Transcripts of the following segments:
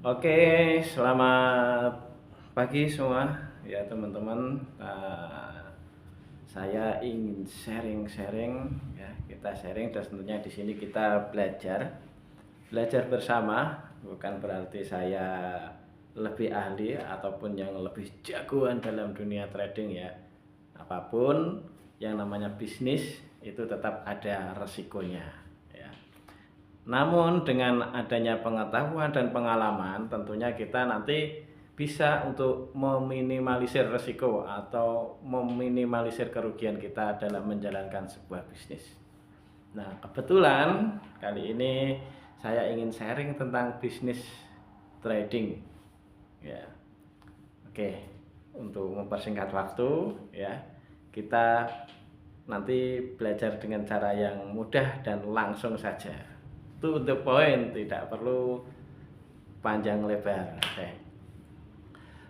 Oke, selamat pagi semua ya teman-teman. Saya ingin sharing-sharing ya, kita sharing dan tentunya di sini kita belajar bersama. Bukan berarti saya lebih ahli ataupun yang lebih jagoan dalam dunia trading ya. Apapun yang namanya bisnis itu tetap ada resikonya ya. Namun dengan adanya pengetahuan dan pengalaman tentunya kita nanti bisa untuk meminimalisir resiko atau meminimalisir kerugian kita dalam menjalankan sebuah bisnis. Nah, kebetulan kali ini saya ingin sharing tentang bisnis trading. Ya. Oke, untuk mempersingkat waktu ya, kita nanti belajar dengan cara yang mudah dan langsung saja. To the point, tidak perlu panjang lebar. Oke.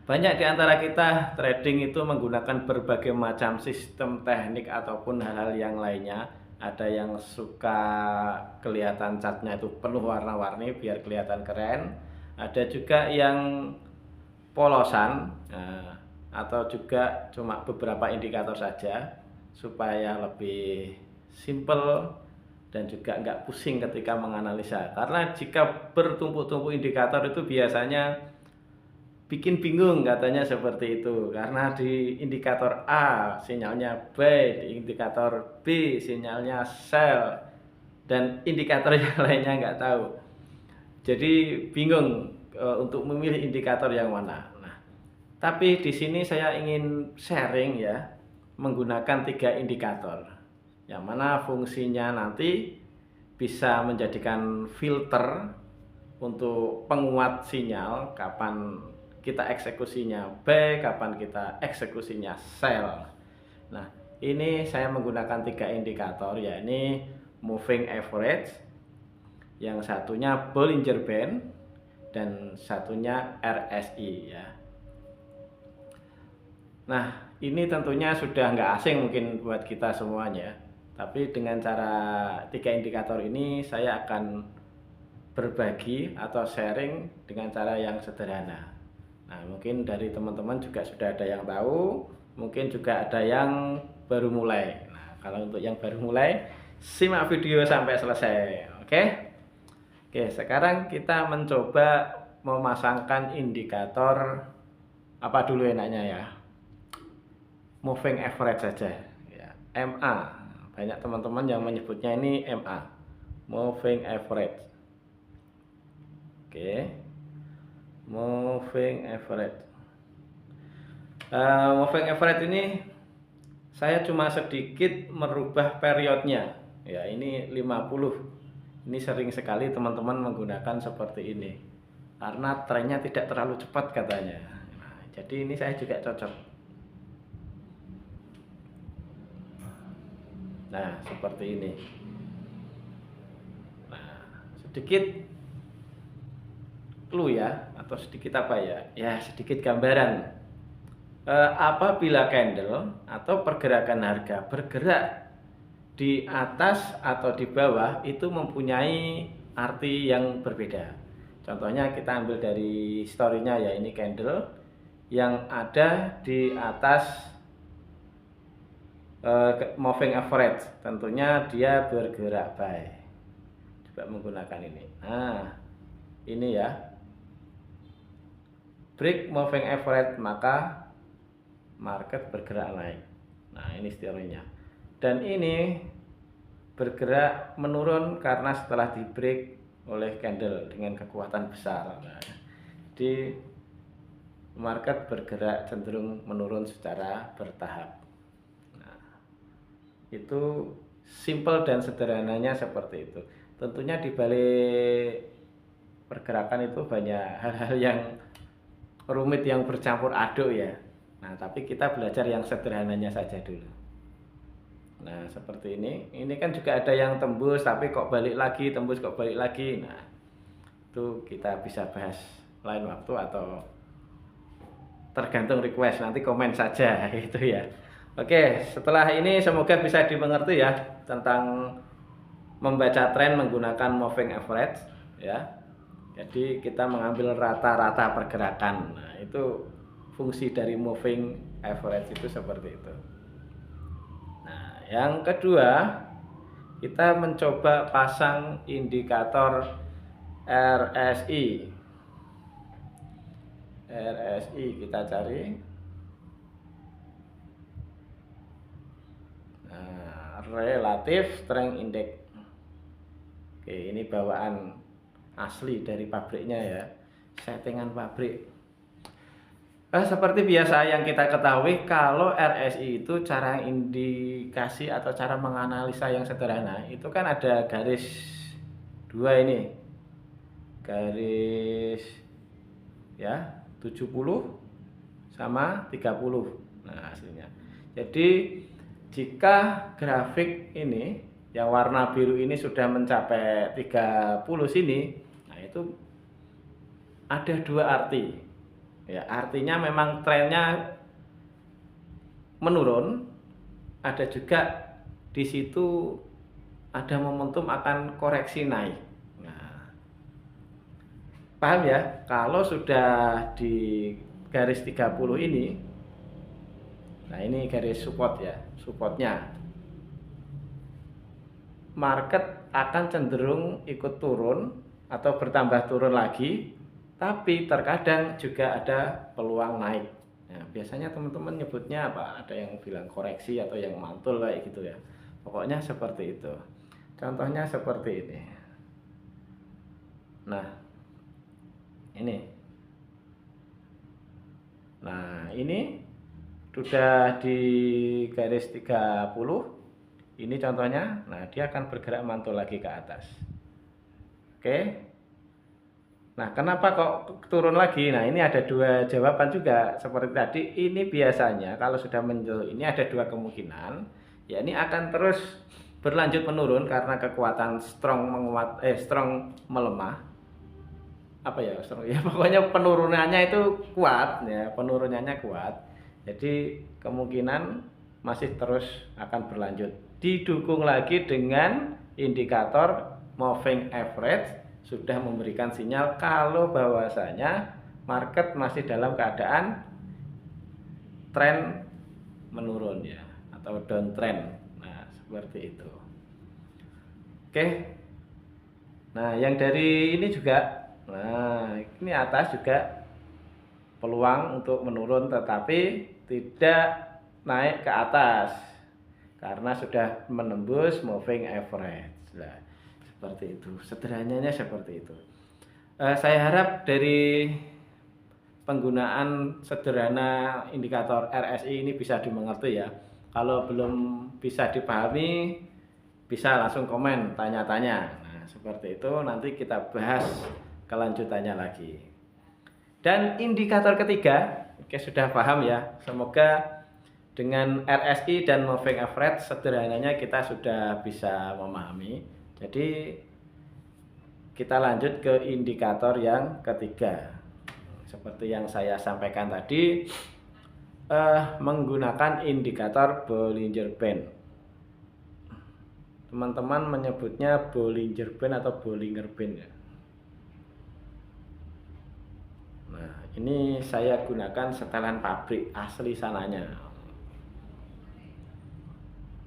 Banyak di antara kita trading itu menggunakan berbagai macam sistem teknik ataupun hal-hal yang lainnya. Ada yang suka kelihatan catnya itu penuh warna-warni biar kelihatan keren. Ada juga yang polosan, atau juga cuma beberapa indikator saja supaya lebih simple dan juga nggak pusing ketika menganalisa. Karena jika bertumpuk-tumpuk indikator itu biasanya bikin bingung, katanya seperti itu. Karena di indikator A sinyalnya buy, di indikator B sinyalnya sell, dan indikator yang lainnya nggak tahu. Jadi bingung untuk memilih indikator yang mana. Nah, tapi di sini saya ingin sharing ya, menggunakan 3 indikator. Yang mana fungsinya nanti bisa menjadikan filter untuk penguat sinyal kapan kita eksekusinya buy, kapan kita eksekusinya sell. Nah, ini saya menggunakan 3 indikator, yakni moving average, yang satunya Bollinger Band, dan satunya RSI ya. Nah, ini tentunya sudah nggak asing mungkin buat kita semuanya. Tapi dengan cara 3 indikator ini saya akan berbagi atau sharing dengan cara yang sederhana. Nah, mungkin dari teman-teman juga sudah ada yang tahu, mungkin juga ada yang baru mulai. Nah, kalau untuk yang baru mulai, simak video sampai selesai. Oke? Oke, sekarang kita mencoba memasangkan indikator apa dulu enaknya ya? Moving average saja ya, MA. Banyak teman-teman yang menyebutnya ini MA, moving average. Oke, moving average. Moving average ini saya cuma sedikit merubah periodnya ya, ini 50. Ini sering sekali teman-teman menggunakan seperti ini karena trennya tidak terlalu cepat katanya. Nah, jadi ini saya juga cocok. Nah, seperti ini. Nah, sedikit clue ya, atau sedikit apa ya? Ya, sedikit gambaran. Apabila candle atau pergerakan harga bergerak di atas atau di bawah itu mempunyai arti yang berbeda. Contohnya kita ambil dari story-nya ya, ini candle yang ada di atas moving average, tentunya dia bergerak buy. Coba menggunakan ini. Nah, ini ya. Break moving average maka market bergerak naik. Nah, ini teorinya. Dan ini bergerak menurun karena setelah di break oleh candle dengan kekuatan besar. Nah, di market bergerak cenderung menurun secara bertahap. Nah, itu simple dan sederhananya seperti itu. Tentunya di balik pergerakan itu banyak hal-hal yang rumit yang bercampur aduk ya. Nah, tapi kita belajar yang sederhananya saja dulu. Nah, seperti ini. Ini kan juga ada yang tembus tapi kok balik lagi, tembus kok balik lagi. Nah, itu kita bisa bahas lain waktu atau tergantung request, nanti komen saja gitu ya. Oke, setelah ini semoga bisa dimengerti ya tentang membaca tren menggunakan moving average ya. Jadi kita mengambil rata-rata pergerakan. Nah, itu fungsi dari moving average itu seperti itu. Nah, yang kedua, kita mencoba pasang indikator RSI. RSI kita cari. Nah, Relative Strength Index. Oke, ini bawaan asli dari pabriknya ya, settingan pabrik. Seperti biasa yang kita ketahui, kalau RSI itu cara indikasi atau cara menganalisa yang sederhana itu kan ada garis dua ini, garis ya 70 sama 30. Nah, hasilnya. Jadi jika grafik ini yang warna biru ini sudah mencapai 30 sini, nah itu ada dua arti. Ya, artinya memang trennya menurun. Ada juga di situ ada momentum akan koreksi naik. Nah, paham ya? Kalau sudah di garis 30 ini, nah ini garis support ya, supportnya. Market akan cenderung ikut turun atau bertambah turun lagi, tapi terkadang juga ada peluang naik. Nah, biasanya teman-teman nyebutnya apa? Ada yang bilang koreksi atau yang mantul kayak gitu ya. Pokoknya seperti itu. Contohnya seperti ini. Nah, ini. Nah, ini sudah di garis 30. Ini contohnya. Nah, dia akan bergerak mantul lagi ke atas. Oke. Nah, kenapa kok turun lagi? Nah, ini ada dua jawaban juga. Seperti tadi, ini biasanya kalau sudah menyentuh ini ada dua kemungkinan. Ya, ini akan terus berlanjut menurun karena kekuatan strong melemah. Apa ya, strong ya, pokoknya penurunannya itu kuat ya, penurunannya kuat. Jadi kemungkinan masih terus akan berlanjut. Didukung lagi dengan indikator moving average sudah memberikan sinyal kalau bahwasanya market masih dalam keadaan tren menurun ya, atau downtrend. Nah, seperti itu. Oke. Nah, yang dari ini juga, nah ini atas juga peluang untuk menurun tetapi tidak naik ke atas karena sudah menembus moving average. Nah, seperti itu, sederhananya seperti itu. Saya harap dari penggunaan sederhana indikator RSI ini bisa dimengerti ya. Kalau belum bisa dipahami, bisa langsung komen, tanya-tanya. Nah, seperti itu, nanti kita bahas kelanjutannya lagi. Dan indikator ketiga, oke, sudah paham ya. Semoga dengan RSI dan moving average sederhananya kita sudah bisa memahami. Jadi kita lanjut ke indikator yang ketiga. Seperti yang saya sampaikan tadi, menggunakan indikator Bollinger Band. Teman-teman menyebutnya Bollinger Band atau Bollinger Band ya. Nah, ini saya gunakan setelan pabrik asli sananya.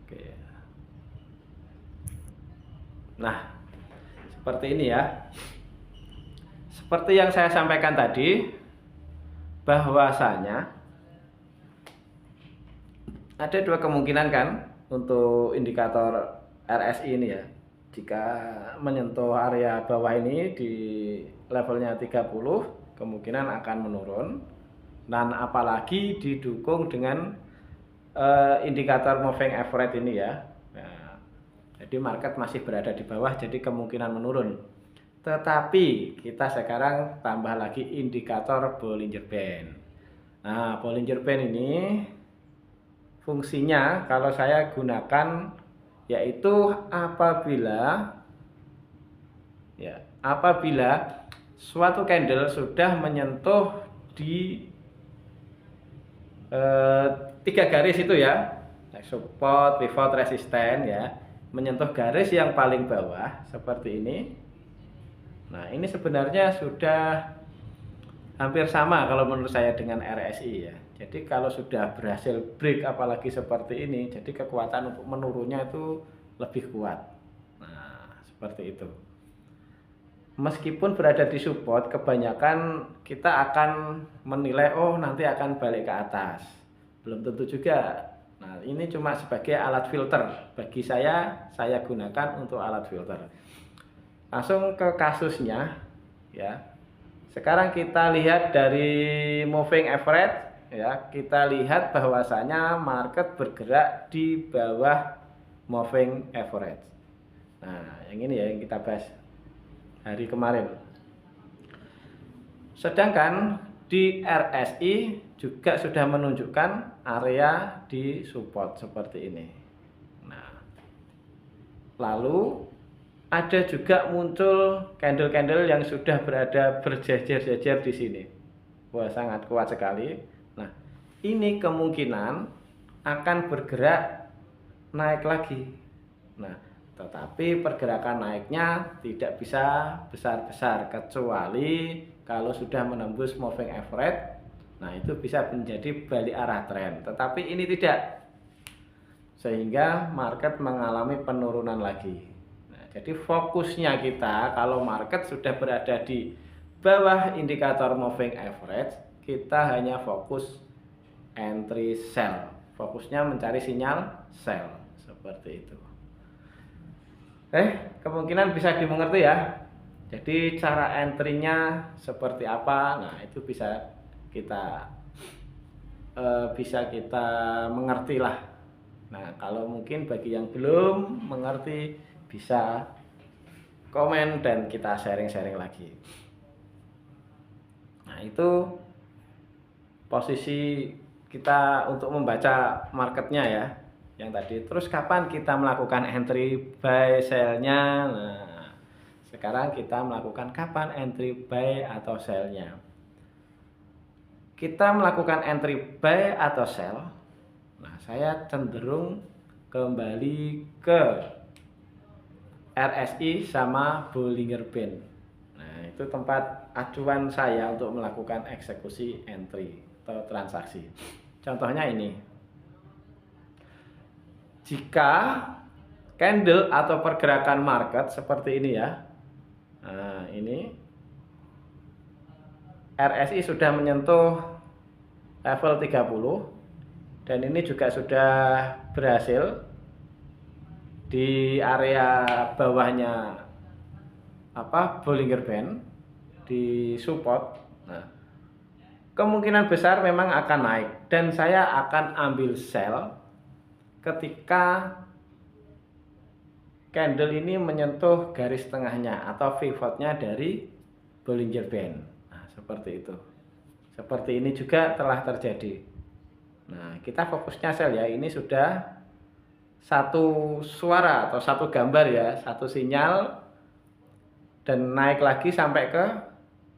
Oke. Nah, seperti ini ya. Seperti yang saya sampaikan tadi, bahwasanya ada dua kemungkinan kan untuk indikator RSI ini ya. Jika menyentuh area bawah ini di levelnya 30, kemungkinan akan menurun. Dan apalagi didukung dengan indikator moving average ini ya. Jadi market masih berada di bawah, jadi kemungkinan menurun. Tetapi kita sekarang tambah lagi indikator Bollinger Band. Nah, Bollinger Band ini fungsinya kalau saya gunakan yaitu apabila suatu candle sudah menyentuh di tiga garis itu ya, support, pivot, resisten ya, menyentuh garis yang paling bawah seperti ini. Nah, ini sebenarnya sudah hampir sama kalau menurut saya dengan RSI ya. Jadi kalau sudah berhasil break apalagi seperti ini, jadi kekuatan untuk menurunnya itu lebih kuat. Nah, seperti itu. Meskipun berada di support, kebanyakan kita akan menilai oh nanti akan balik ke atas. Belum tentu juga. Nah, ini cuma sebagai alat filter. Bagi saya gunakan untuk alat filter. Langsung ke kasusnya ya. Sekarang kita lihat dari moving average ya, kita lihat bahwasanya market bergerak di bawah moving average. Nah, yang ini ya yang kita bahas hari kemarin. Sedangkan di RSI juga sudah menunjukkan area di support seperti ini. Nah, lalu ada juga muncul candle-candle yang sudah berada berjejer-jejer di sini. Wah, sangat kuat sekali. Nah, ini kemungkinan akan bergerak naik lagi. Nah, tetapi pergerakan naiknya tidak bisa besar-besar kecuali kalau sudah menembus moving average. Nah, itu bisa menjadi balik arah tren. Tetapi ini tidak. Sehingga market mengalami penurunan lagi. Jadi fokusnya kita kalau market sudah berada di bawah indikator moving average, kita hanya fokus entry sell. Fokusnya mencari sinyal sell seperti itu. Kemungkinan bisa dimengerti ya. Jadi cara entry-nya seperti apa? Nah, itu bisa kita mengerti lah. Nah, kalau mungkin bagi yang belum mengerti bisa komen dan kita sharing-sharing lagi. Nah, itu posisi kita untuk membaca marketnya ya yang tadi. Terus kapan kita melakukan entry buy sell-nya? Nah, sekarang kita melakukan kapan entry buy atau sell-nya. Kita melakukan entry buy atau sell. Nah, saya cenderung kembali ke RSI sama Bollinger Band. Nah, itu tempat acuan saya untuk melakukan eksekusi entry atau transaksi. Contohnya ini. Jika candle atau pergerakan market seperti ini ya. Nah, ini RSI sudah menyentuh level 30 dan ini juga sudah berhasil di area bawahnya Bollinger Band di support. Nah, kemungkinan besar memang akan naik dan saya akan ambil sell ketika candle ini menyentuh garis tengahnya atau pivotnya dari Bollinger Band. Nah, seperti itu. Seperti ini juga telah terjadi. Nah, kita fokusnya sell ya. Ini sudah satu suara atau satu gambar ya, satu sinyal dan naik lagi sampai ke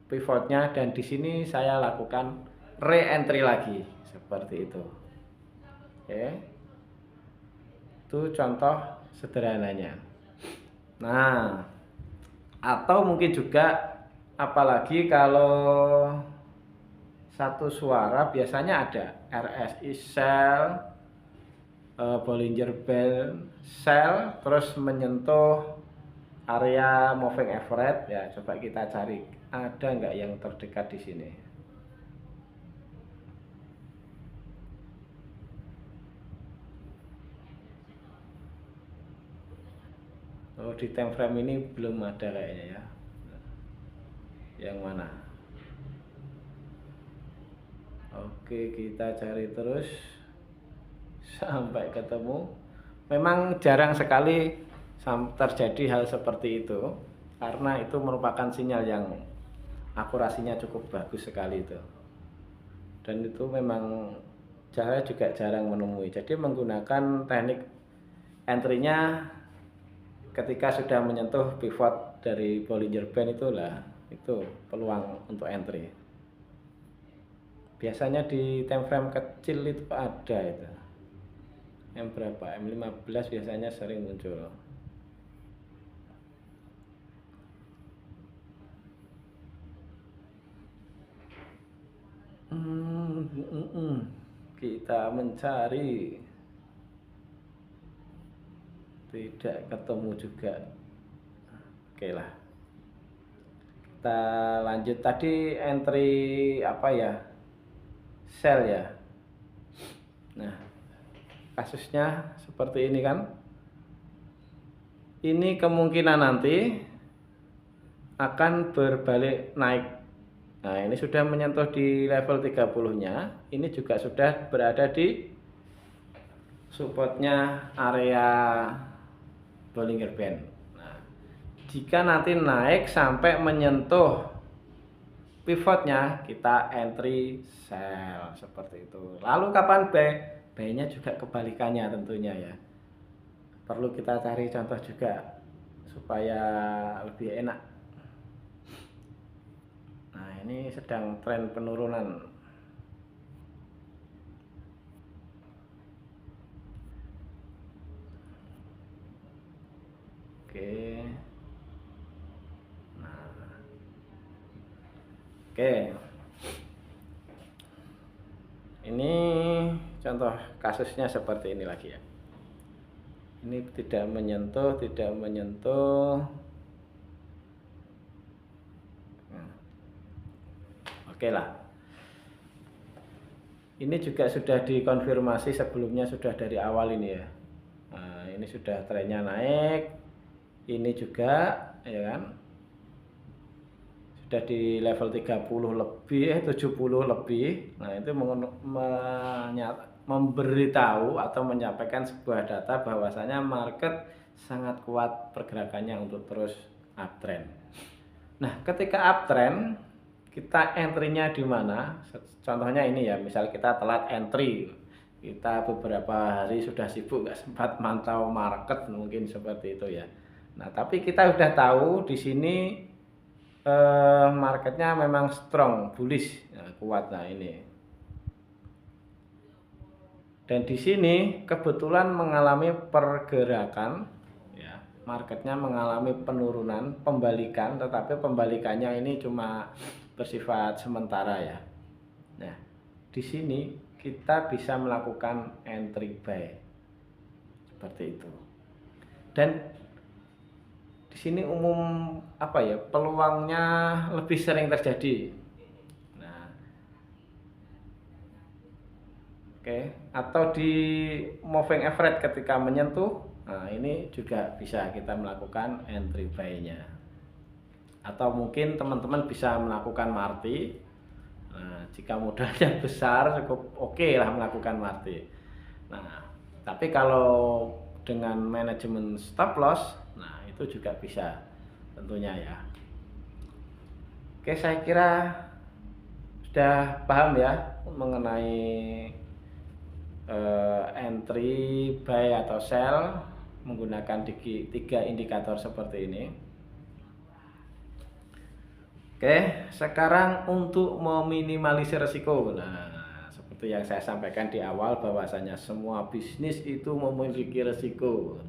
pivotnya dan di sini saya lakukan re-entry lagi seperti itu. Oke. Itu contoh sederhananya. Nah, atau mungkin juga apalagi kalau satu suara biasanya ada RSI sell, Bollinger Band sell, terus menyentuh area moving average ya. Coba kita cari ada nggak yang terdekat di sini. Oh, di time frame ini belum ada kayaknya ya. Yang mana? Oke, kita cari terus sampai ketemu. Memang jarang sekali terjadi hal seperti itu karena itu merupakan sinyal yang akurasinya cukup bagus sekali itu. Dan itu memang saya juga jarang menemui. Jadi menggunakan teknik entry-nya ketika sudah menyentuh pivot dari Bollinger Band itu peluang untuk entry. Biasanya di time frame kecil itu ada itu. M berapa? M15 biasanya sering muncul. kita mencari, tidak ketemu juga. Oke lah, kita lanjut. Tadi entry apa ya, sell ya. Nah, kasusnya seperti ini kan. Ini kemungkinan nanti akan berbalik naik. Nah, ini sudah menyentuh di level 30-nya. Ini juga sudah berada di supportnya area Bollinger Band. Nah, jika nanti naik sampai menyentuh pivotnya, kita entry sell seperti itu. Lalu kapan buy? Buy-nya juga kebalikannya tentunya ya. Perlu kita cari contoh juga supaya lebih enak. Nah, ini sedang tren penurunan. Oke. Nah. Oke. Ini contoh kasusnya seperti ini lagi ya. Ini tidak menyentuh, tidak menyentuh. Oke lah. Ini juga sudah dikonfirmasi sebelumnya, sudah dari awal ini ya. Nah, ini sudah trennya naik. Ini juga ya kan. Sudah di level 30 lebih, 70 lebih. Nah, itu memberitahu atau menyampaikan sebuah data bahwasanya market sangat kuat pergerakannya untuk terus uptrend. Nah, ketika uptrend, kita entry-nya di mana? Contohnya ini ya, misal kita telat entry, kita beberapa hari sudah sibuk nggak sempat mantau market, mungkin seperti itu ya. Nah, tapi kita sudah tahu di sini marketnya memang strong, bullish, nah, kuat. Nah, ini. Dan di sini kebetulan mengalami pergerakan, ya, marketnya mengalami penurunan, pembalikan, tetapi pembalikannya ini cuma bersifat sementara ya. Nah, di sini kita bisa melakukan entry buy seperti itu. Dan di sini umum apa ya, peluangnya lebih sering terjadi. Oke, atau di moving average ketika menyentuh, nah ini juga bisa kita melakukan entry buy-nya. Atau mungkin teman-teman bisa melakukan marti. Nah, jika modalnya besar cukup oke lah melakukan marti. Nah, tapi kalau dengan manajemen stop loss, nah itu juga bisa tentunya ya. Oke, saya kira sudah paham ya mengenai entry, buy atau sell menggunakan 3 indikator seperti ini. Oke, sekarang untuk meminimalisir risiko. Nah, seperti yang saya sampaikan di awal bahwasanya semua bisnis itu memiliki risiko.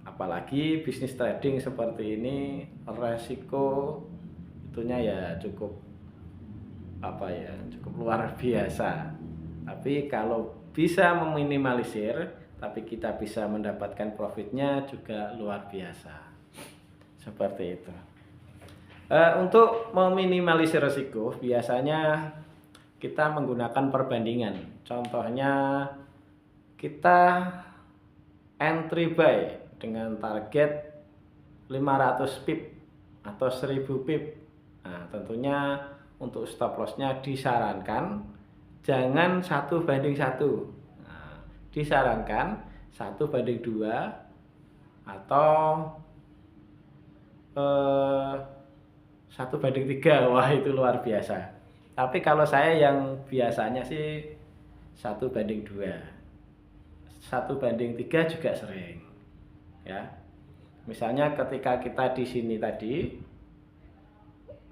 Apalagi bisnis trading seperti ini, risiko itunya ya cukup apa ya, cukup luar biasa. Tapi kalau bisa meminimalisir, tapi kita bisa mendapatkan profitnya juga luar biasa. Seperti itu. Untuk meminimalisir risiko, biasanya kita menggunakan perbandingan. Contohnya kita entry buy dengan target 500 pip atau 1000 pip. Nah, tentunya untuk stop lossnya disarankan jangan 1:1. Nah, disarankan 1:2 atau 1:3. Wah, itu luar biasa. Tapi kalau saya yang biasanya sih 1:2. 1:3 juga sering. Ya. Misalnya ketika kita di sini tadi,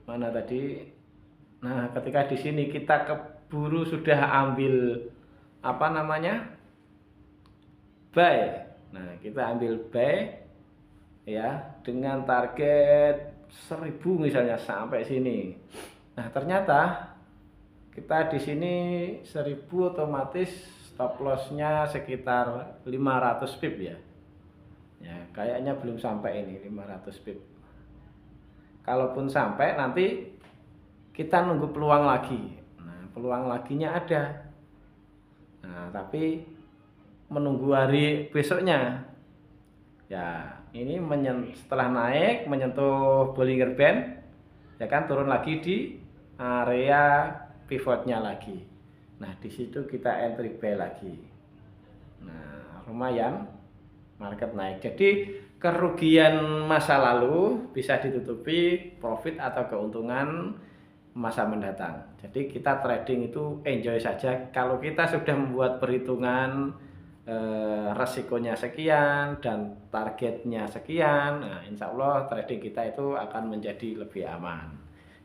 mana tadi? Nah, ketika di sini kita keburu sudah ambil apa namanya? Buy. Nah, kita ambil buy ya dengan target 1000 misalnya sampai sini. Nah, ternyata kita di sini 1000 otomatis stop lossnya sekitar 500 pip ya. Ya, kayaknya belum sampai ini 500 pip. Kalaupun sampai nanti kita nunggu peluang lagi. Nah, peluang laginya ada. Nah, tapi menunggu hari besoknya. Ya, ini setelah naik menyentuh Bollinger Band, ya kan turun lagi di area pivotnya lagi. Nah, di situ kita entry buy lagi. Nah, lumayan market naik. Jadi kerugian masa lalu bisa ditutupi profit atau keuntungan masa mendatang. Jadi kita trading itu enjoy saja. Kalau kita sudah membuat perhitungan resikonya sekian dan targetnya sekian, nah insya Allah trading kita itu akan menjadi lebih aman,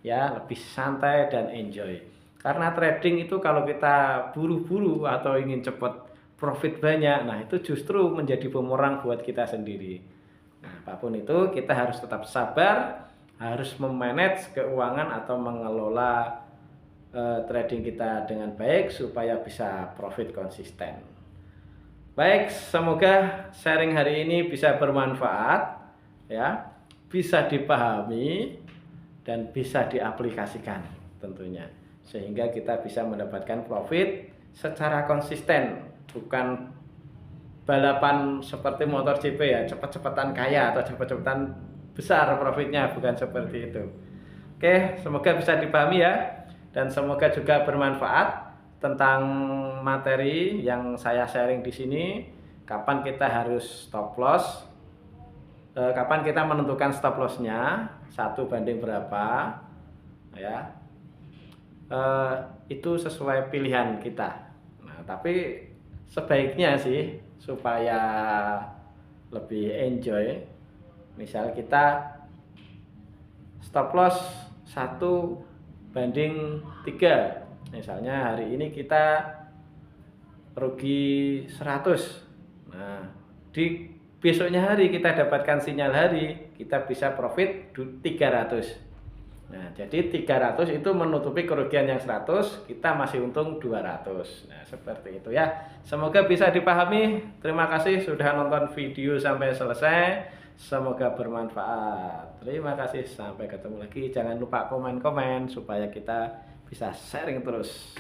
ya, lebih santai dan enjoy. Karena trading itu kalau kita buru-buru atau ingin cepat profit banyak, nah itu justru menjadi bumerang buat kita sendiri. Nah, apapun itu kita harus tetap sabar, harus memanage keuangan atau mengelola trading kita dengan baik supaya bisa profit konsisten. Baik, semoga sharing hari ini bisa bermanfaat, ya, bisa dipahami dan bisa diaplikasikan tentunya, sehingga kita bisa mendapatkan profit secara konsisten, bukan balapan seperti motor GP ya, cepat-cepatan kaya atau cepat-cepatan besar profitnya, bukan seperti itu. Oke, semoga bisa dipahami ya, dan semoga juga bermanfaat tentang materi yang saya sharing di sini. Kapan kita harus stop loss, kapan kita menentukan stop lossnya, 1 banding berapa, ya, itu sesuai pilihan kita. Nah, tapi sebaiknya sih supaya lebih enjoy, misal kita stop loss 1 banding 3. Misalnya hari ini kita rugi 100. Nah, di besoknya hari kita dapatkan sinyal hari, kita bisa profit 300. Nah, jadi 300 itu menutupi kerugian yang 100, kita masih untung 200. Nah, seperti itu ya. Semoga bisa dipahami. Terima kasih sudah nonton video sampai selesai. Semoga bermanfaat. Terima kasih, sampai ketemu lagi. Jangan lupa komen-komen supaya kita bisa sharing terus.